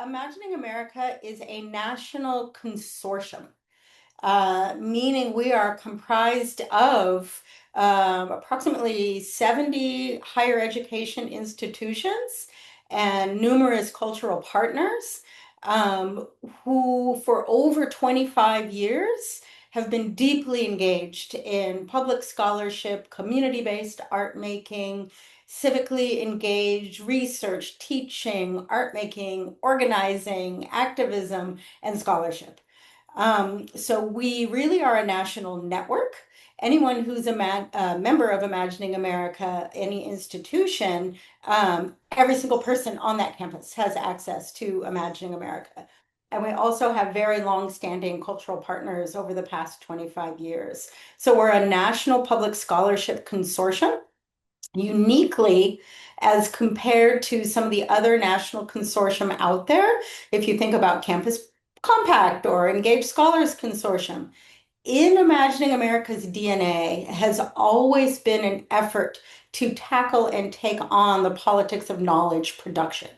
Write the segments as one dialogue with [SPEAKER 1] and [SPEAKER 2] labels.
[SPEAKER 1] Imagining America is a national consortium, meaning we are comprised of approximately 70 higher education institutions and numerous cultural partners um, who, for over 25 years, have been deeply engaged in public scholarship, community-based art making, civically engaged research, teaching, art making, organizing, activism, and scholarship. So we really are a national network. Anyone who's a member of Imagining America, any institution, every single person on that campus has access to Imagining America. And we also have very long-standing cultural partners over the past 25 years. So we're a national public scholarship consortium, uniquely as compared to some of the other national consortium out there. If you think about Campus Compact or Engaged Scholars Consortium, in Imagining America's DNA has always been an effort to tackle and take on the politics of knowledge production.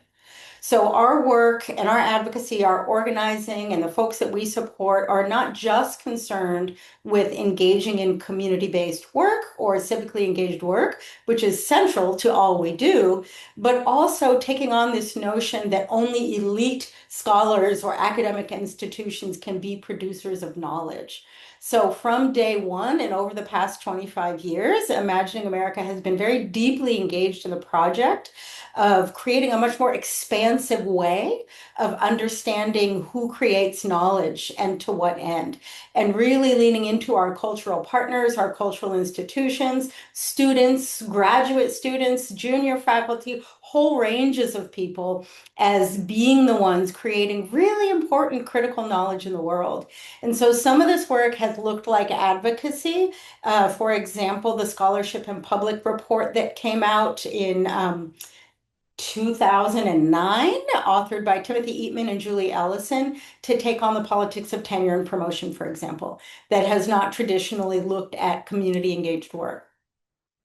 [SPEAKER 1] So our work and our advocacy, our organizing, and the folks that we support are not just concerned with engaging in community-based work or civically engaged work, which is central to all we do, but also taking on this notion that only elite scholars or academic institutions can be producers of knowledge. So from day one and over the past 25 years, Imagining America has been very deeply engaged in the project of creating a much more expansive way of understanding who creates knowledge and to what end, and really leaning into our cultural partners, our cultural institutions, students, graduate students, junior faculty, whole ranges of people as being the ones creating really important critical knowledge in the world. And so some of this work has looked like advocacy. For example, the Scholarship and Public Report that came out in 2009, authored by Timothy Eatman and Julie Ellison, to take on the politics of tenure and promotion, for example, that has not traditionally looked at community engaged work.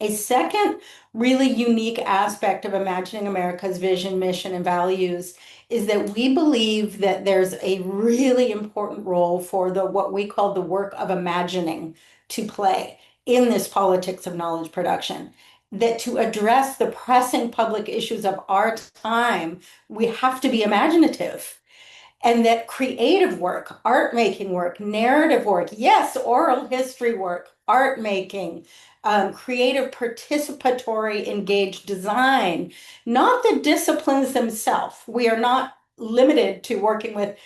[SPEAKER 1] A second really unique aspect of Imagining America's vision, mission, and values is that we believe that there's a really important role for the what we call the work of imagining to play in this politics of knowledge production. That to address the pressing public issues of our time, we have to be imaginative, and that creative work, art making work, narrative work, yes, oral history work, art making, creative participatory engaged design, not the disciplines themselves. We are not limited to working with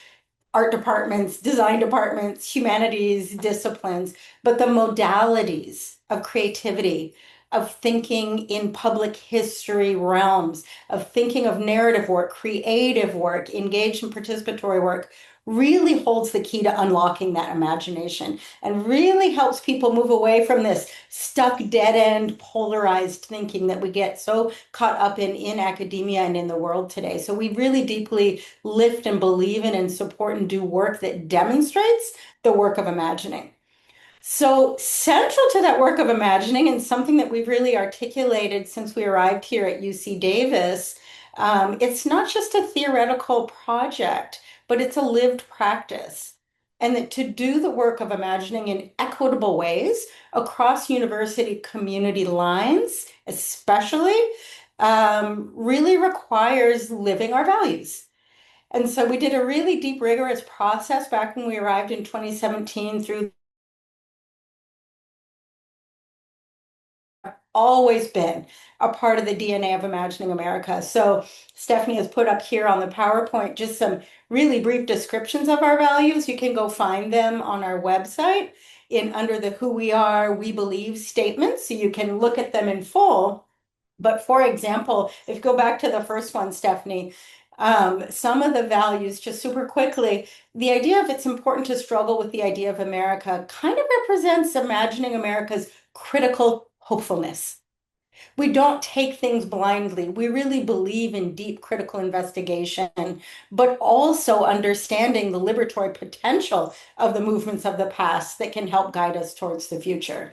[SPEAKER 1] art departments, design departments, humanities disciplines, but the modalities of creativity, of thinking in public history realms, of thinking of narrative work, creative work, engaged and participatory work, really holds the key to unlocking that imagination and really helps people move away from this stuck dead end polarized thinking that we get so caught up in academia and in the world today. So we really deeply lift and believe in and support and do work that demonstrates the work of imagining. So central to that work of imagining, and something that we've really articulated since we arrived here at UC Davis, it's not just a theoretical project, but it's a lived practice. And that to do the work of imagining in equitable ways across university community lines, especially, really requires living our values. And so we did a really deep, rigorous process back when we arrived in 2017 through always been a part of the DNA of Imagining America. So Stephanie has put up here on the PowerPoint just some really brief descriptions of our values. You can go find them on our website in under the Who We Are, We Believe statement, so you can look at them in full. But for example, if you go back to the first one, Stephanie, some of the values, just super quickly, the idea of it's important to struggle with the idea of America kind of represents Imagining America's critical hopefulness. We don't take things blindly. We really believe in deep critical investigation, but also understanding the liberatory potential of the movements of the past that can help guide us towards the future.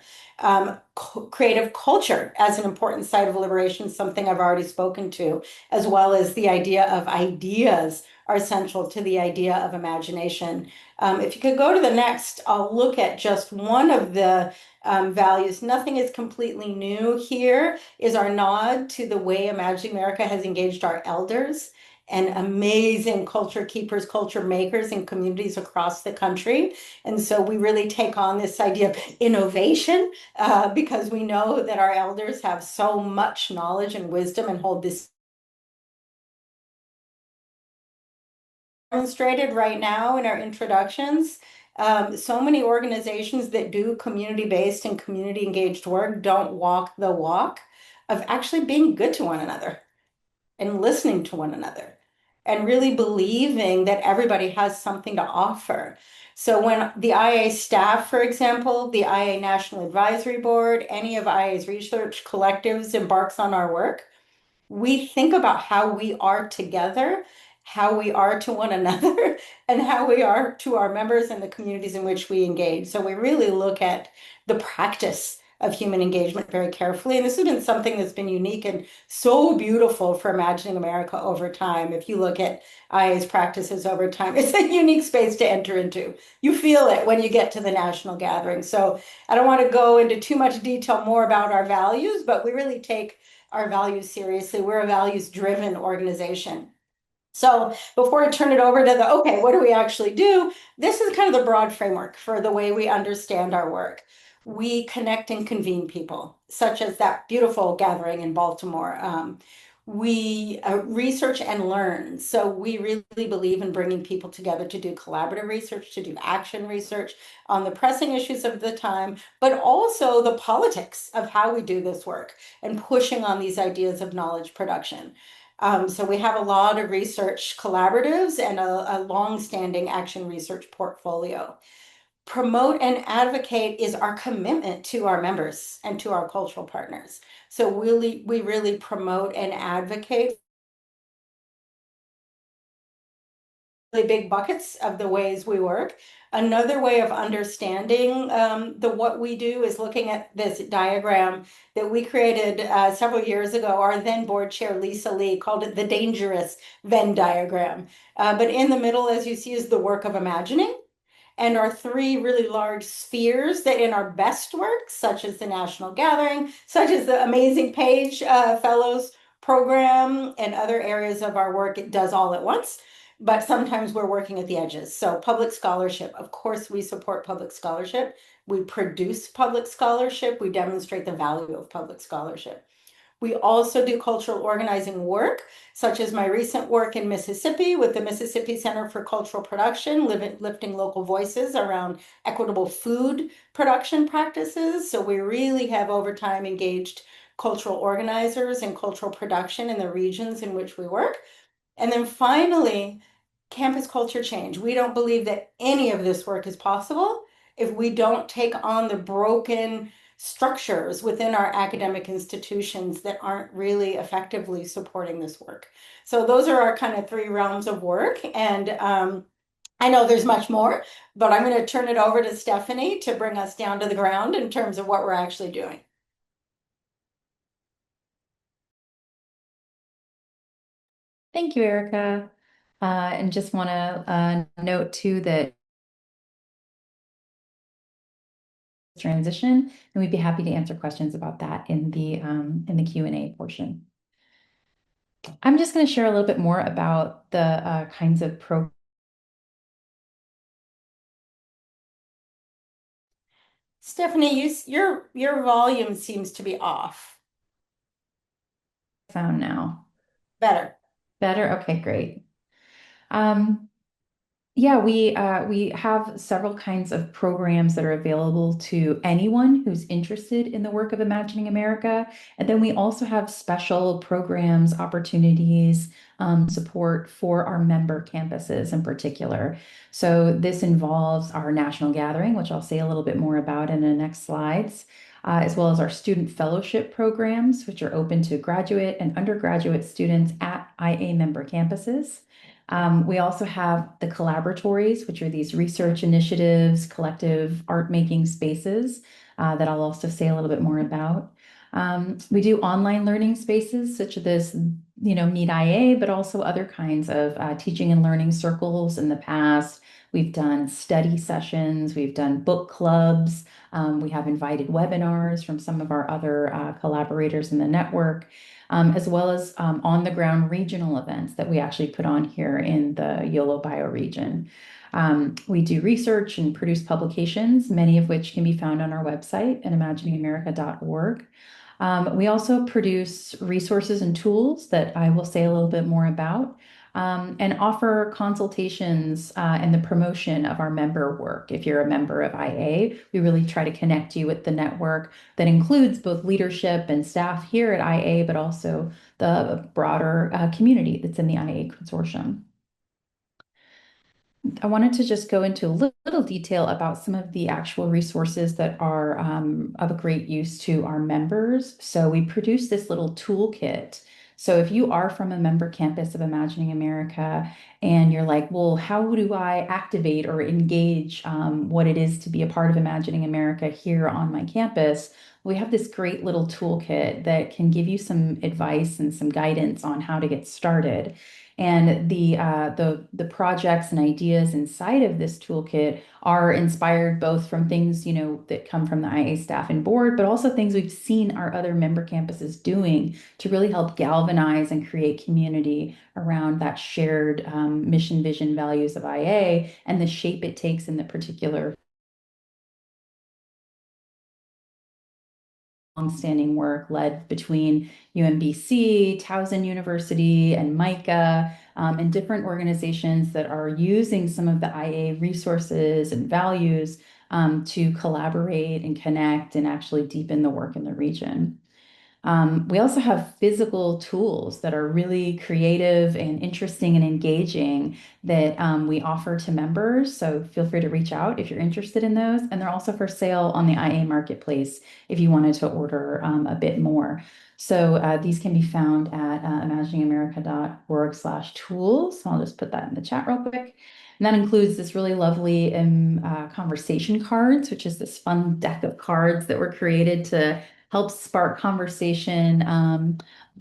[SPEAKER 1] Creative culture as an important site of liberation, something I've already spoken to, as well as the idea of ideas are central to the idea of imagination. If you could go to the next, I'll look at just one of the values. Nothing is completely new here, is our nod to the way Imagining America has engaged our elders and amazing culture keepers, culture makers in communities across the country. And so we really take on this idea of innovation because we know that our elders have so much knowledge and wisdom and hold this demonstrated right now in our introductions. So many organizations that do community-based and community-engaged work don't walk the walk of actually being good to one another and listening to one another and really believing that everybody has something to offer. So when the IA staff, for example, the IA National Advisory Board, any of IA's research collectives embarks on our work, we think about how we are together, how we are to one another, and how we are to our members and the communities in which we engage. So we really look at the practice of human engagement very carefully. And this has been something that's been unique and so beautiful for Imagining America over time. If you look at IA's practices over time, it's a unique space to enter into. You feel it when you get to the national gathering. So I don't want to go into too much detail more about our values, but we really take our values seriously. We're a values-driven organization. So before I turn it over to the, okay, what do we actually do? This is kind of the broad framework for the way we understand our work. We connect and convene people, such as that beautiful gathering in Baltimore. We research and learn. So we really believe in bringing people together to do collaborative research, to do action research on the pressing issues of the time, but also the politics of how we do this work and pushing on these ideas of knowledge production. So we have a lot of research collaboratives and a long-standing action research portfolio. Promote and advocate is our commitment to our members and to our cultural partners. So we really promote and advocate really big buckets of the ways we work. Another way of understanding the what we do is looking at this diagram that we created several years ago. Our then board chair, Lisa Lee, called it the dangerous Venn diagram. But in the middle, as you see, is the work of imagining. And our three really large spheres that in our best work, such as the National Gathering, such as the amazing Page Fellows program and other areas of our work, it does all at once. But sometimes we're working at the edges. So public scholarship, of course, we support public scholarship. We produce public scholarship. We demonstrate the value of public scholarship. We also do cultural organizing work, such as my recent work in Mississippi with the Mississippi Center for Cultural Production, lifting local voices around equitable food production practices. So we really have over time engaged cultural organizers and cultural production in the regions in which we work. And then finally, campus culture change. We don't believe that any of this work is possible if we don't take on the broken structures within our academic institutions that aren't really effectively supporting this work. So those are our kind of three realms of work. And I know there's much more, but I'm going to turn it over to Stephanie to bring us down to the ground in terms of what we're actually doing.
[SPEAKER 2] Thank you, Erica. And just want to note too that transition, and we'd be happy to answer questions about that in the Q&A portion. I'm just going to share a little bit more about the kinds of programs
[SPEAKER 1] Stephanie, your volume seems to be off.
[SPEAKER 2] found now.
[SPEAKER 1] Better.
[SPEAKER 2] Better? Okay, great. Um, Yeah, we have several kinds of programs that are available to anyone who's interested in the work of Imagining America. And then we also have special programs, opportunities, support for our member campuses in particular. So this involves our national gathering, which I'll say a little bit more about in the next slides, as well as our student fellowship programs, which are open to graduate and undergraduate students at IA member campuses. We also have the collaboratories, which are these research initiatives, collective art making spaces that I'll also say a little bit more about. We do online learning spaces such as this, Meet IA, but also other kinds of teaching and learning circles in the past. We've done study sessions, we've done book clubs, we have invited webinars from some of our other collaborators in the network, as well as on the ground regional events that we actually put on here in the YOLO bioregion. We do research and produce publications, many of which can be found on our website at imaginingamerica.org. We also produce resources and tools that I will say a little bit more about, and offer consultations and the promotion of our member work. If you're a member of IA, we really try to connect you with the network that includes both leadership and staff here at IA, but also the broader community that's in the IA consortium. I wanted to just go into a little detail about some of the actual resources that are of a great use to our members. So we produce this little toolkit. So if you are from a member campus of Imagining America and you're like, well, how do I activate or engage what it is to be a part of Imagining America here on my campus? We have this great little toolkit that can give you some advice and some guidance on how to get started. And the projects and ideas inside of this toolkit are inspired both from things, that come from the IA staff and board, but also things we've seen our other member campuses doing to really help galvanize and create community around that shared mission, vision, values of IA and the shape it takes in the particular longstanding work led between UMBC, Towson University, and MICA, and different organizations that are using some of the IA resources and values to collaborate and connect and actually deepen the work in the region. We also have physical tools that are really creative and interesting and engaging that we offer to members. So feel free to reach out if you're interested in those. And they're also for sale on the IA Marketplace if you wanted to order a bit more. So these can be found at imaginingamerica.org/tools. So I'll just put that in the chat real quick. And that includes this really lovely conversation cards, which is this fun deck of cards that were created to help spark conversation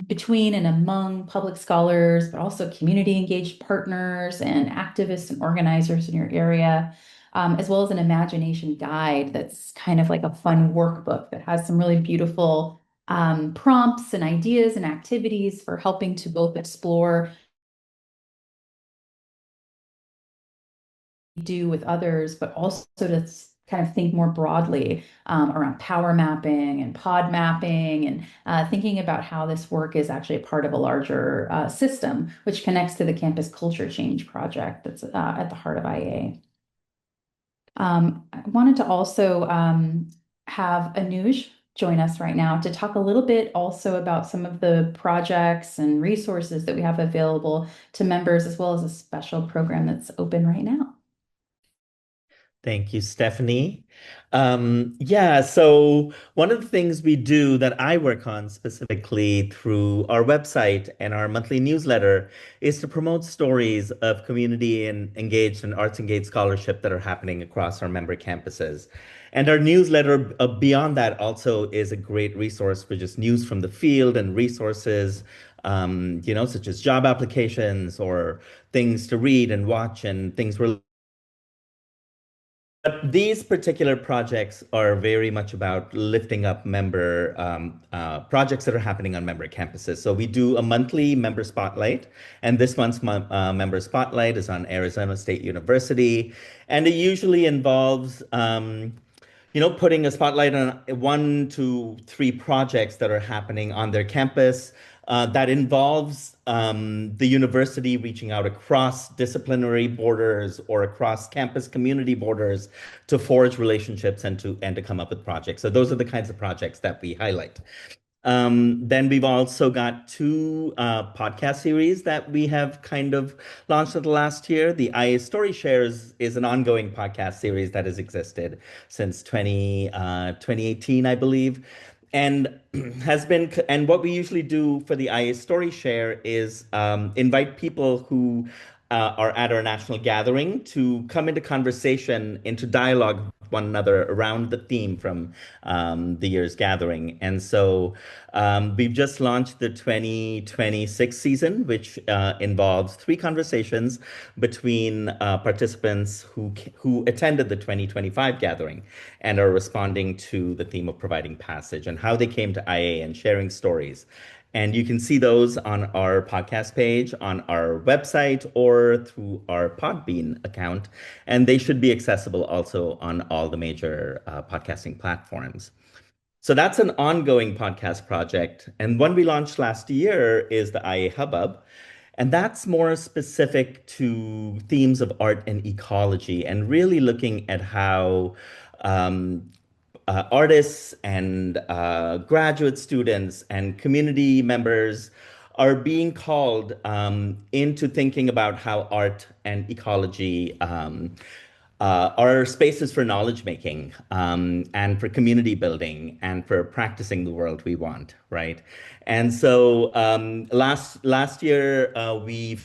[SPEAKER 2] between and among public scholars, but also community engaged partners and activists and organizers in your area, as well as an imagination guide that's kind of like a fun workbook that has some really beautiful prompts and ideas and activities for helping to both explore do with others, but also to kind of think more broadly around power mapping and pod mapping and thinking about how this work is actually a part of a larger system, which connects to the Campus Culture Change project that's at the heart of IA. I wanted to also have Anuj join us right now to talk a little bit also about some of the projects and resources that we have available to members, as well as a special program that's open right now.
[SPEAKER 3] Thank you, Stephanie. Yeah, so one of the things we do that I work on specifically through our website and our monthly newsletter is to promote stories of community and engaged and arts engaged scholarship that are happening across our member campuses. And our newsletter, beyond that, also is a great resource for just news from the field and resources, such as job applications or things to read and watch and things we're but these particular projects are very much about lifting up member projects that are happening on member campuses. So we do a monthly member spotlight, and this month's member spotlight is on Arizona State University, and it usually involves putting a spotlight on 1 to 3 projects that are happening on their campus that involves the university reaching out across disciplinary borders or across campus community borders to forge relationships and to come up with projects. So those are the kinds of projects that we highlight. Then we've also got 2 podcast series that we have kind of launched in the last year. The IA Story Shares is an ongoing podcast series that has existed since 2018, I believe. And and what we usually do for the IA Story Share is invite people who are at our national gathering to come into conversation, into dialogue one another around the theme from the year's gathering. And so we've just launched the 2026 season, which involves three conversations between participants who attended the 2025 gathering and are responding to the theme of providing passage and how they came to IA and sharing stories. And you can see those on our podcast page, on our website, or through our Podbean account. And they should be accessible also on all the major podcasting platforms. So that's an ongoing podcast project. And one we launched last year is the IA Hubbub. And that's more specific to themes of art and ecology and really looking at how um, artists and graduate students and community members are being called into thinking about how art and ecology are spaces for knowledge making and for community building and for practicing the world we want, right? And so last year we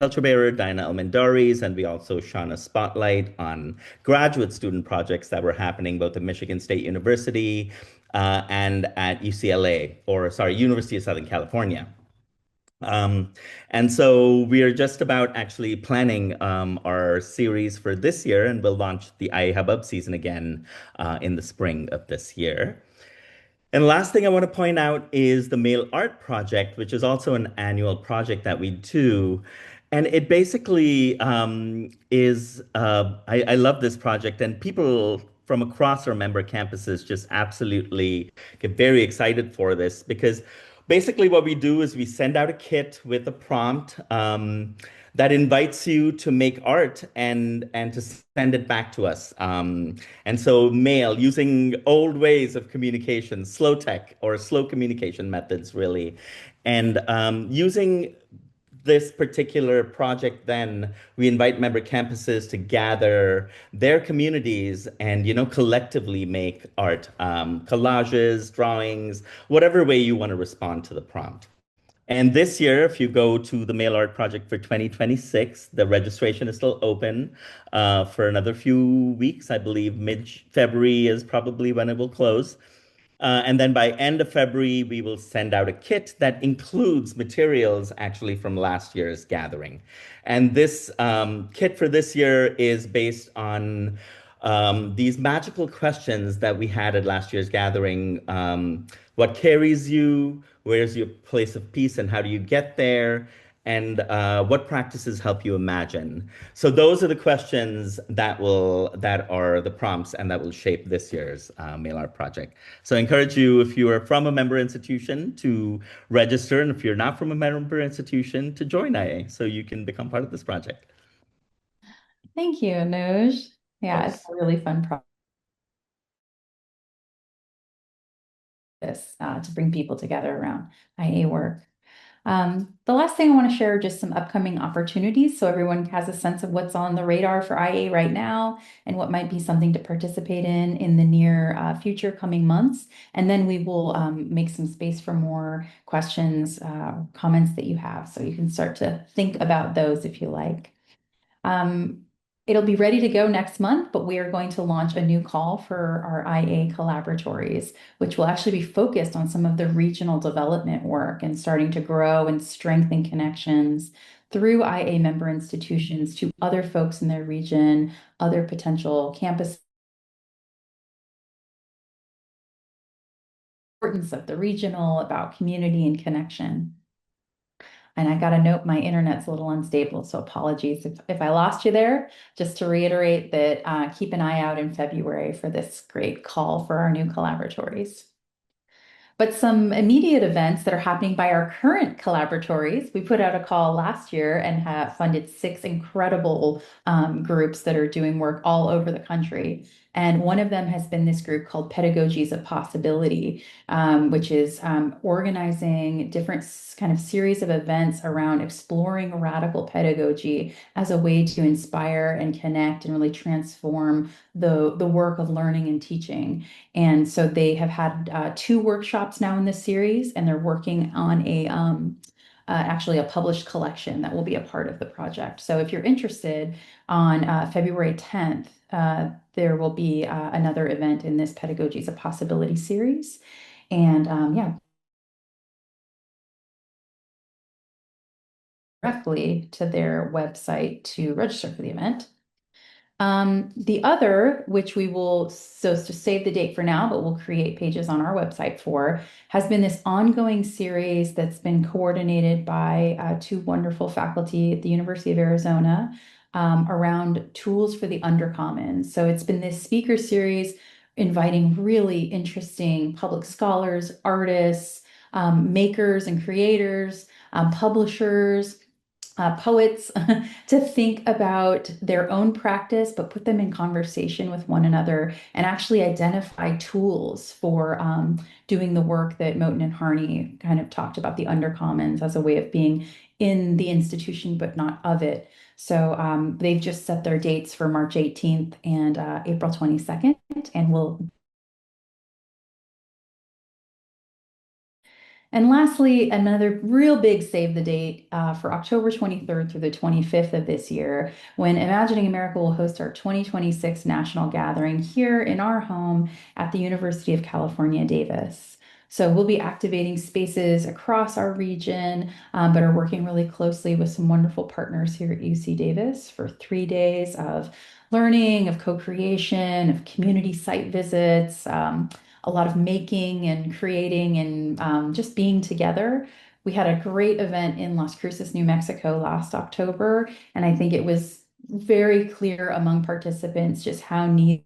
[SPEAKER 3] culture bearer Diana Almendares, and we also shone a spotlight on graduate student projects that were happening both at Michigan State University and at UCLA, or sorry, University of Southern California. Um, and so we are just about actually planning our series for this year, and we'll launch the iHubUp season again in the spring of this year. And last thing I want to point out is the Mail Art Project, which is also an annual project that we do. And it basically I love this project, and people from across our member campuses just absolutely get very excited for this because basically what we do is we send out a kit with a prompt that invites you to make art and to send it back to us. And so mail using old ways of communication, slow tech or slow communication methods, really, and using this particular project, then we invite member campuses to gather their communities and collectively make art, collages, drawings, whatever way you want to respond to the prompt. And this year, if you go to the Mail Art Project for 2026, the registration is still open for another few weeks. I believe mid-February is probably when it will close. And then by end of February, we will send out a kit that includes materials actually from last year's gathering. And this kit for this year is based on these magical questions that we had at last year's gathering. What carries you? Where's your place of peace and how do you get there? And what practices help you imagine? So those are the questions that are the prompts and that will shape this year's Mail Art Project. So I encourage you, if you are from a member institution, to register, and if you're not from a member institution, to join IA so you can become part of this project.
[SPEAKER 2] Thank you, Anuj.
[SPEAKER 3] Of
[SPEAKER 2] Yeah, it's
[SPEAKER 3] course.
[SPEAKER 2] a really fun process to bring people together around IA work. The last thing I want to share are just some upcoming opportunities so everyone has a sense of what's on the radar for IA right now and what might be something to participate in the near future coming months. And then we will make some space for more questions, comments that you have, so you can start to think about those if you like. Um, It'll be ready to go next month, but we are going to launch a new call for our IA collaboratories, which will actually be focused on some of the regional development work and starting to grow and strengthen connections through IA member institutions to other folks in their region, other potential campuses. Importance of the regional, about community and connection. And I got a note, my internet's a little unstable, so apologies if I lost you there. Just to reiterate that keep an eye out in February for this great call for our new collaboratories. But some immediate events that are happening by our current collaboratories, we put out a call last year and have funded 6 incredible groups that are doing work all over the country. And one of them has been this group called Pedagogies of Possibility, which is organizing different kind of series of events around exploring radical pedagogy as a way to inspire and connect and really transform the work of learning and teaching. And so they have had 2 workshops now in this series, and they're working on actually a published collection that will be a part of the project. So if you're interested, on February 10th, there will be another event in this Pedagogy is a Possibility series. And yeah, directly to their website to register for the event. The other, which we will, so to save the date for now, but we'll create pages on our website for, has been this ongoing series that's been coordinated by two wonderful faculty at the University of Arizona around tools for the undercommons. So it's been this speaker series inviting really interesting public scholars, artists, makers and creators, publishers, poets to think about their own practice, but put them in conversation with one another and actually identify tools for doing the work that Moten and Harney kind of talked about, the undercommons as a way of being in the institution, but not of it. So they've just set their dates for March 18th and April 22nd, and we'll. And lastly, another real big save the date for October 23rd through the 25th of this year, when Imagining America will host our 2026 national gathering here in our home at the University of California, Davis. So we'll be activating spaces across our region, but are working really closely with some wonderful partners here at UC Davis for 3 days of learning, of co-creation, of community site visits, a lot of making and creating and just being together. We had a great event in Las Cruces, New Mexico last October, and I think it was very clear among participants just how neat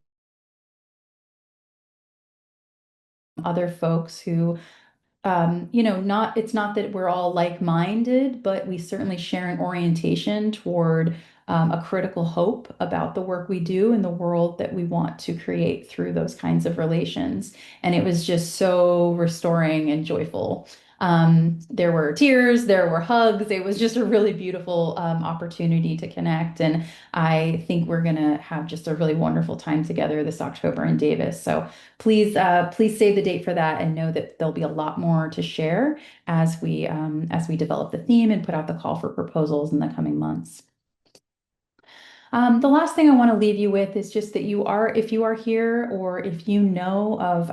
[SPEAKER 2] other folks who not it's not that we're all like-minded, but we certainly share an orientation toward a critical hope about the work we do in the world that we want to create through those kinds of relations. And it was just so restoring and joyful. There were tears, there were hugs. It was just a really beautiful opportunity to connect. And I think we're going to have just a really wonderful time together this October in Davis. So please save the date for that and know that there'll be a lot more to share as we develop the theme and put out the call for proposals in the coming months. The last thing I want to leave you with is just that if you are here or if you know of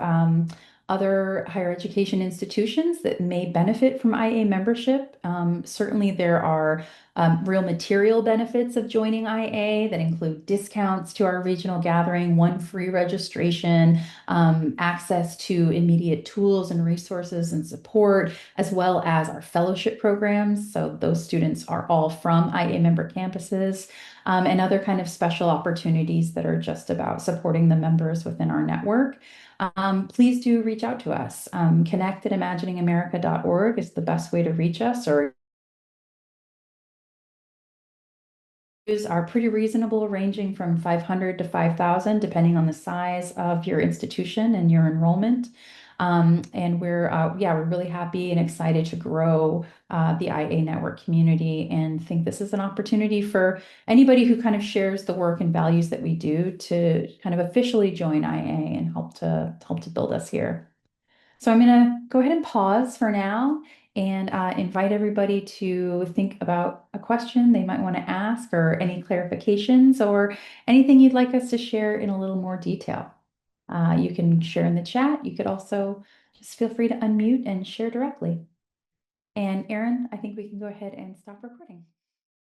[SPEAKER 2] other higher education institutions that may benefit from IA membership, certainly there are real material benefits of joining IA that include discounts to our regional gathering, one free registration, access to immediate tools and resources and support, as well as our fellowship programs. So those students are all from IA member campuses and other kind of special opportunities that are just about supporting the members within our network. Please do reach out to us. Connect at imaginingamerica.org is the best way to reach us, or are pretty reasonable, ranging from 500 to 5,000, depending on the size of your institution and your enrollment. And we're really happy and excited to grow the IA network community and think this is an opportunity for anybody who kind of shares the work and values that we do to kind of officially join IA and help to build us here. So I'm going to go ahead and pause for now and invite everybody to think about a question they might want to ask or any clarifications or anything you'd like us to share in a little more detail. You can share in the chat. You could also just feel free to unmute and share directly. And Erin, I think we can go ahead and stop recording.